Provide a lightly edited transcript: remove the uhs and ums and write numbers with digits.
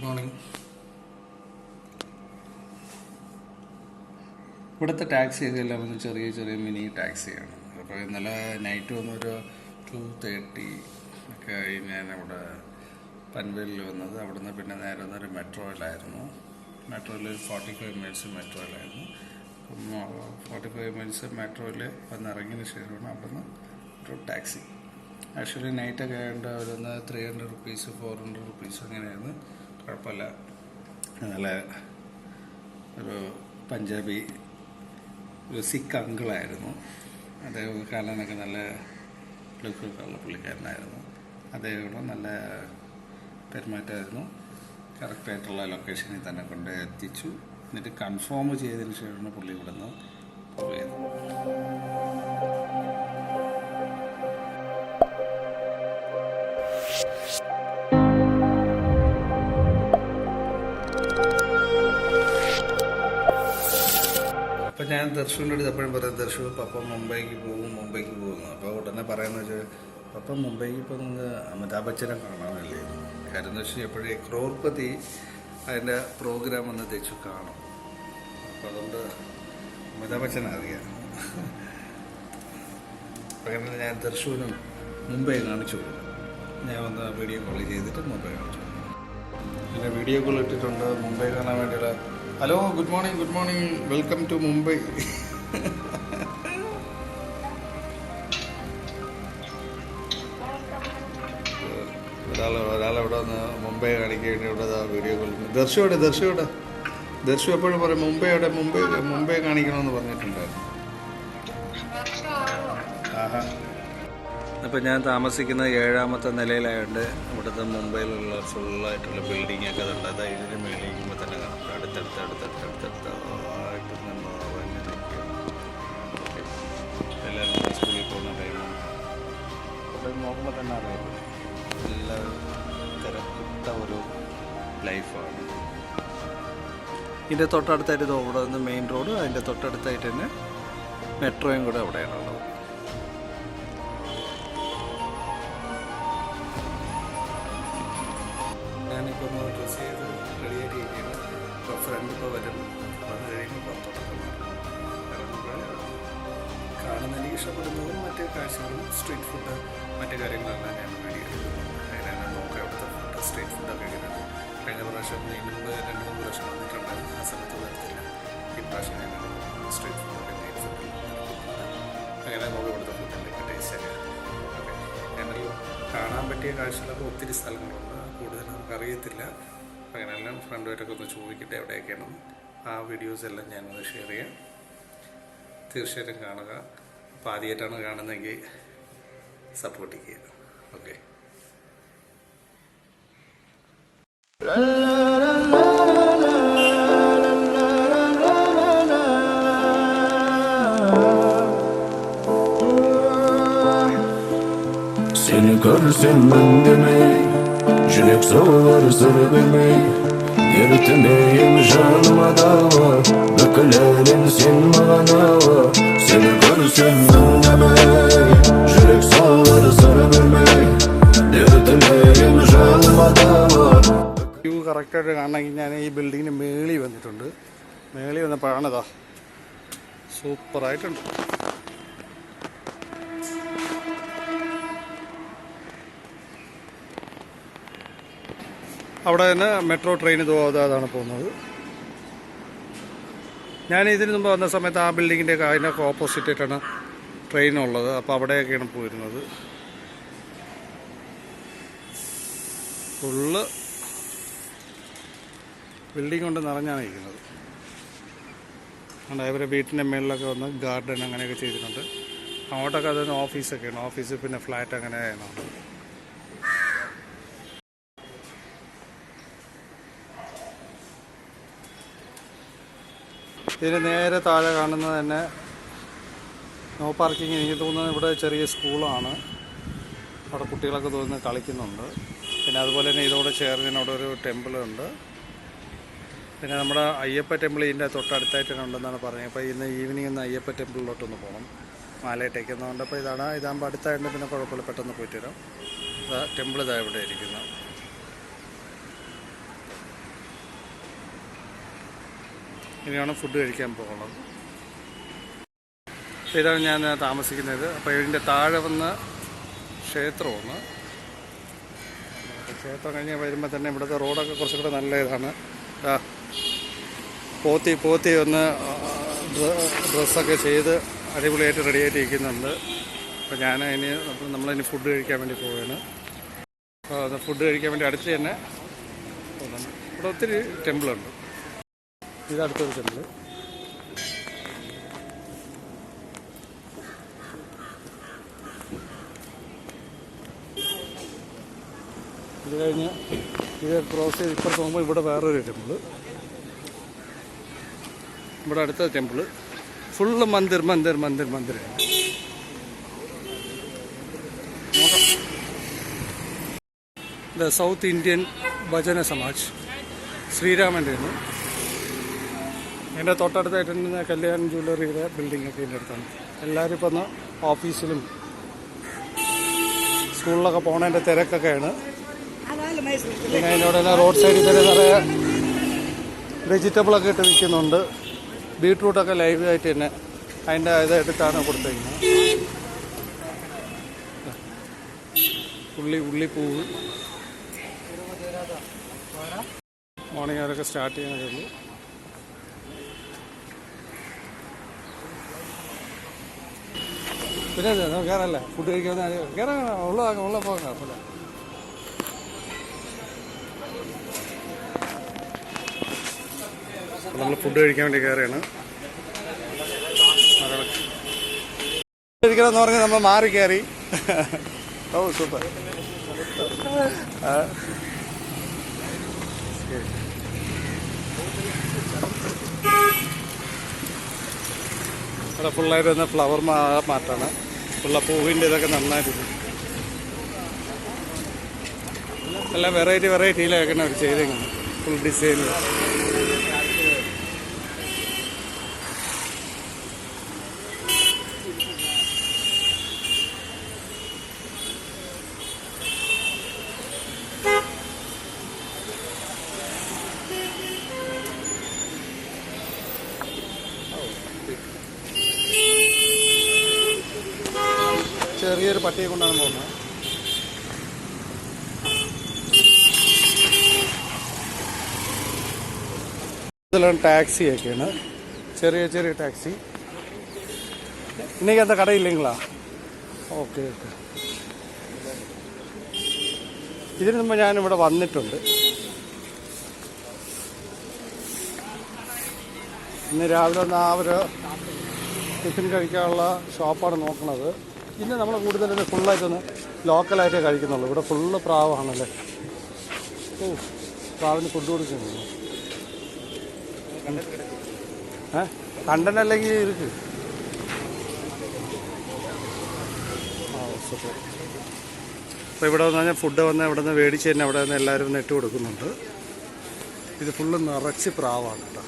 Morning. ഇവിടുത്തെ ടാക്സിയൊക്കെ എല്ലാം വന്ന് ചെറിയ ചെറിയ മിനി ടാക്സിയാണ്. അപ്പോൾ ഇന്നലെ നൈറ്റ് വന്നൊരു 2:30 ഒക്കെ ആയി ഞാനിവിടെ പൻവേലിൽ വന്നത്. അവിടുന്ന് പിന്നെ നേരെ വന്നൊരു മെട്രോയിലായിരുന്നു. മെട്രോയിൽ 45 മിനിറ്റ്സ് മെട്രോയിലായിരുന്നു. 45 മിനിറ്റ്സ് മെട്രോയിൽ വന്നിറങ്ങിയതിന് ശേഷമാണ് അവിടുന്ന് ഒരു ടാക്സി. ആക്ച്വലി നൈറ്റൊക്കെ ആയതുകൊണ്ട് അവരൊന്ന് 300 റുപ്പീസ് 400 റുപ്പീസ് അങ്ങനെയായിരുന്നു. കുഴപ്പമില്ല. നല്ല ഒരു പഞ്ചാബി ഒരു സിഖ് അങ്കിളായിരുന്നു. അദ്ദേഹം കാണാനൊക്കെ നല്ല ലുക്കൊക്കെ ഉള്ള പുള്ളിക്കാരനായിരുന്നു. അദ്ദേഹം നല്ല പെരുമാറ്റമായിരുന്നു. കറക്റ്റായിട്ടുള്ള ലൊക്കേഷനിൽ തന്നെ കൊണ്ട് എത്തിച്ചു. എന്നിട്ട് കൺഫേം ചെയ്തതിന് ശേഷമാണ് പുള്ളി ഇവിടെ നിന്ന് പോയത്. അപ്പം ഞാൻ ദർശുവിൻ്റെ അടുത്ത് എപ്പോഴും പറയാം, ദർശു പപ്പ മുംബൈക്ക് പോകുന്നു. അപ്പോൾ ഉടനെ പറയുന്നത് വെച്ചാൽ പപ്പ മുംബൈക്ക് ഇപ്പോൾ നിങ്ങൾ അമിതാഭ് ബച്ചനെ കാണാനല്ലേ. കാര്യം എന്ന് വെച്ചാൽ എപ്പോഴും ക്രോർപതി അതിൻ്റെ പ്രോഗ്രാം ഒന്ന് തെച്ചു കാണും. അപ്പോൾ അതുകൊണ്ട് അമിതാഭ് ബച്ചനെ അറിയാം. അങ്ങനെ ഞാൻ ദർശുവിനും മുംബൈ കാണിച്ചു കൊടുക്കും. ഞാൻ വന്ന് വീഡിയോ കോൾ ചെയ്തിട്ട് മുംബൈ കാണിച്ചു കൊടുക്കും. പിന്നെ വീഡിയോ കോൾ ഇട്ടിട്ടുണ്ട് മുംബൈ കാണാൻ വേണ്ടിയുള്ള. Hello, good morning, welcome to Mumbai. ഒരാളെവിടെ വന്ന് മുംബൈ കാണിക്കാൻ വേണ്ടി ഇവിടെ വീഡിയോ കോൾ. ദർശു എപ്പോഴും പറയും മുംബൈ കാണിക്കണമെന്ന് പറഞ്ഞിട്ടുണ്ടായിരുന്നു. ആഹാ. അപ്പം ഞാൻ താമസിക്കുന്നത് 7ാമത്തെ നിലയിലായതുകൊണ്ട് ഇവിടുത്തെ മുംബൈയിലുള്ള ഫുള്ളായിട്ടുള്ള ബിൽഡിങ്ങൊക്കെ ഉണ്ട്. അതായത് ഇതിന് മേളിക്കുമ്പോൾ തന്നെ കാണാം. അടുത്തടുത്തായിട്ട് നിന്ന് എല്ലാവരും സ്കൂളിൽ പോകുന്ന ടൈമാണ്. അപ്പം നോക്കുമ്പോൾ തന്നെ അറിയാം എല്ലാവരും തിരക്കിട്ട ഒരു ലൈഫാണ്. ഇതിൻ്റെ തൊട്ടടുത്തായിട്ട് ഇത് ഇവിടെ നിന്ന് മെയിൻ റോഡ്, അതിൻ്റെ തൊട്ടടുത്തായിട്ട് തന്നെ മെട്രോയും കൂടെ അവിടെയാണുള്ളത്. ഞാനിപ്പോൾ ഒന്ന് ഡ്രസ്സ് ചെയ്ത് റെഡിയായിട്ട് ഇരിക്കുകയാണ്. ഇപ്പോൾ ഫ്രണ്ട് ഇപ്പോൾ വന്ന് കഴിയുമ്പോൾ പുറത്തോട്ടൊക്കെ കാണുന്നതിന് ഇഷ്ടപ്പെടുന്നതും മറ്റു കാഴ്ചകളും സ്ട്രീറ്റ് ഫുഡ് മറ്റു കാര്യങ്ങളെല്ലാം ഞാൻ വീഡിയോ എടുക്കുന്നു. അതിനാണ് നോക്കാം അവിടുത്തെ ഫുഡ് സ്ട്രീറ്റ് ഫുഡൊക്കെ ഇടുന്നത്. കഴിഞ്ഞ പ്രാവശ്യം മുമ്പ് 2-3 പ്രാവശ്യം വന്നിട്ടുണ്ടായിരുന്നു. ആ സമയത്ത് വരത്തില്ല. ഇപ്രാവശ്യം ഞാൻ സ്ട്രീറ്റ് ഫുഡൊക്കെ അങ്ങനെ നോക്കാം ഇവിടുത്തെ ഫുഡിൻ്റെയൊക്കെ ടേസ്റ്റൊക്കെ. ഓക്കെ, എന്നാലും കാണാൻ പറ്റിയ കാഴ്ചകളൊക്കെ ഒത്തിരി സ്ഥലങ്ങളുണ്ട്. കൂടുതൽ നമുക്കറിയത്തില്ല. അങ്ങനെയെല്ലാം ഫ്രണ്ടുമായിട്ടൊക്കെ ഒന്ന് ചോദിക്കട്ടെ എവിടെയൊക്കെയാണ്. ആ വീഡിയോസ് എല്ലാം ഞാനൊന്ന് ഷെയർ ചെയ്യാം. തീർച്ചയായിട്ടും കാണുക. അപ്പോൾ ആദ്യമായിട്ടാണ് കാണുന്നതെങ്കിൽ സപ്പോർട്ട് ചെയ്യുക. Okay. Seni görsem ben demeyi, yürek soğur sır bilmeyi, yürütmeyim canıma dava, dökülerin sen bana. Seni görsem ben demeyi, yürek soğur sır bilmeyi, yürütmeyim canıma dava. View കറക്റ്റായിട്ട് കാണണമെങ്കിൽ ഞാൻ ഈ ബിൽഡിങ്ങിന് മേളിൽ വന്നിട്ടുണ്ട്. മേളിൽ വന്നപ്പോഴാണിതാ സൂപ്പറായിട്ടുണ്ട്. അവിടെ നിന്ന് മെട്രോ ട്രെയിൻ അതാണ് പോകുന്നത്. ഞാൻ ഇതിന് മുമ്പ് വന്ന സമയത്ത് ആ ബിൽഡിങ്ങിൻ്റെ അതിനൊക്കെ ഓപ്പോസിറ്റായിട്ടാണ് ട്രെയിനുള്ളത്. അപ്പോൾ അവിടെയൊക്കെയാണ് പോയിരുന്നത്. ഫുള്ള് ബിൽഡിംഗ് കൊണ്ട് നിറഞ്ഞാണ് ഇരിക്കുന്നത്. അതുകൊണ്ട് അവരെ വീട്ടിൻ്റെ മേളിലൊക്കെ വന്ന് ഗാർഡൻ അങ്ങനെയൊക്കെ ചെയ്തിട്ടുണ്ട്. അങ്ങോട്ടൊക്കെ അതിന് ഓഫീസൊക്കെയാണ്. ഓഫീസ് പിന്നെ ഫ്ലാറ്റ് അങ്ങനെയാണ്. ഇതിന് നേരെ താഴെ കാണുന്നത് തന്നെ നോ പാർക്കിംഗ്. എനിക്ക് തോന്നുന്നത് ഇവിടെ ചെറിയ സ്കൂളാണ്. അവിടെ കുട്ടികളൊക്കെ തോന്നുന്നു കളിക്കുന്നുണ്ട്. പിന്നെ അതുപോലെ തന്നെ ഇതോടെ ചേർന്ന് അവിടെ ഒരു ടെമ്പിളുണ്ട്. പിന്നെ നമ്മുടെ അയ്യപ്പ ടെമ്പിൾ ഇതിൻ്റെ തൊട്ടടുത്തായിട്ട് തന്നെ ഉണ്ടെന്നാണ് പറഞ്ഞത്. അപ്പോൾ ഇന്ന് ഈവനിങ് ഒന്ന് അയ്യപ്പ ടെമ്പിളിലോട്ടൊന്ന് പോകണം. മാലയിട്ടേക്കുന്നതുകൊണ്ട്. അപ്പോൾ ഇതാകുമ്പോൾ അടുത്തായിട്ട് പിന്നെ കുഴപ്പമില്ല, പെട്ടെന്ന് പോയിട്ട് വരാം. ടെമ്പിൾ ഇതാ ഇവിടെ ഇരിക്കുന്നു. ഇനിയാണ് ഫുഡ് കഴിക്കാൻ പോകുന്നത്. ഇതാണ് ഞാൻ താമസിക്കുന്നത്. അപ്പോൾ ഇതിൻ്റെ താഴെ വന്ന് ക്ഷേത്രമാണ്. ക്ഷേത്രം കഴിഞ്ഞ് വരുമ്പോൾ തന്നെ ഇവിടുത്തെ റോഡൊക്കെ കുറച്ചുകൂടെ നല്ല ഇതാണ്. പോത്തി ഒന്ന് ഡ്രസ്സൊക്കെ ചെയ്ത് അടിപൊളിയായിട്ട് റെഡിയായിട്ട് ഇരിക്കുന്നുണ്ട്. അപ്പോൾ നമ്മളിനി ഫുഡ് കഴിക്കാൻ വേണ്ടി പോവുകയാണ്. അപ്പോൾ അത് ഫുഡ് കഴിക്കാൻ വേണ്ടി അടുത്ത് തന്നെ പോകുന്നുണ്ട്. ഇവിടെ ഒത്തിരി ടെമ്പിളുണ്ട്. ഇതടുത്തൊരു ടെമ്പിൾ. ഇത് കഴിഞ്ഞ് ഇത് ക്രോസ് ചെയ്ത് ഇപ്പുറത്ത് പോകുമ്പോൾ ഇവിടെ വേറൊരു ടെമ്പിള്. ഇവിടെ അടുത്ത temple full Mandir. The south Indian ഭജന സമാജ് ശ്രീരാമൻ്റെ ആണ്. എൻ്റെ തൊട്ടടുത്തായിട്ട് തന്നെ കല്യാൺ ജ്വല്ലറിയുടെ ബിൽഡിംഗ് ഒക്കെ എൻ്റെ അടുത്താണ്. എല്ലാവരും ഇപ്പം ഒന്ന് ഓഫീസിലും സ്കൂളിലൊക്കെ പോണതിൻ്റെ തിരക്കൊക്കെയാണ്. പിന്നെ അതിനോട് തന്നെ റോഡ് സൈഡിൽ തന്നെ നിറയെ വെജിറ്റബിളൊക്കെ ഇട്ട് വിൽക്കുന്നുണ്ട്. ബീട്രൂട്ടൊക്കെ ലൈവായിട്ട് തന്നെ അതിൻ്റെ ഇതെടുത്താണ് കൊടുത്തിരിക്കുന്നത്. ഉള്ളിപ്പൂവ് മോർണിംഗ് അവരൊക്കെ സ്റ്റാർട്ട് ചെയ്യാനേ ഉള്ളൂ. പിന്നെ കയറല്ലേ ഫുഡ് കഴിക്കാൻ കയറാൻ ഉള്ള പോകാം. കുഴപ്പമില്ല. നമ്മൾ ഫുഡ് കഴിക്കാൻ വേണ്ടി കയറിയാണ്. കഴിക്കണമെന്ന് പറഞ്ഞ് നമ്മൾ മാറി കയറി. ഓ സൂപ്പർ. ഇവിടെ ഫുള്ളായിട്ട് വന്ന ഫ്ലവർ മാറ്റാണ്. ഫുള്ള പൂവിൻ്റെ ഇതൊക്കെ നന്നായിട്ടുണ്ട്. എല്ലാം വെറൈറ്റിയിലൊക്കെയാണ് അവർ ചെയ്തേക്കുന്നത്. Full design. ചെറിയൊരു പട്ടിയെ കൊണ്ടാണ് പോകുന്നത്. ഇതിലാണ് ടാക്സിയൊക്കെയാണ്. ചെറിയ ടാക്സി. ഇന്നേക്ക് എന്താ കടയില്ലെങ്കിലാ? ഓക്കെ. ഇതിന് മുമ്പ് ഞാനിവിടെ വന്നിട്ടുണ്ട്. ഇന്ന് രാവിലെ ഒന്ന് ഒരു ടിഫിൻ കഴിക്കാനുള്ള ഷോപ്പാണ് നോക്കുന്നത്. ഇന്ന് നമ്മൾ കൂടുതലും ഫുള്ളായിട്ടൊന്ന് ലോക്കലായിട്ടേ കഴിക്കുന്നുള്ളൂ. ഇവിടെ ഫുള്ള് പ്രാവാണല്ലേ. ഓ, പ്രാവിന് ഫുഡ് കൊടുക്കുന്നു. കണ്ടന്റ് അല്ലെങ്കിൽ ഇരിക്കും. അപ്പോൾ ഇവിടെ വന്നു കഴിഞ്ഞാൽ ഫുഡ് വന്ന് ഇവിടെ നിന്ന് മേടിച്ച് തന്നെ അവിടെ നിന്ന് എല്ലാവരും ഇട്ട് കൊടുക്കുന്നുണ്ട്. ഇത് ഫുള്ള് നിറച്ച് പ്രാവാണ് കേട്ടോ.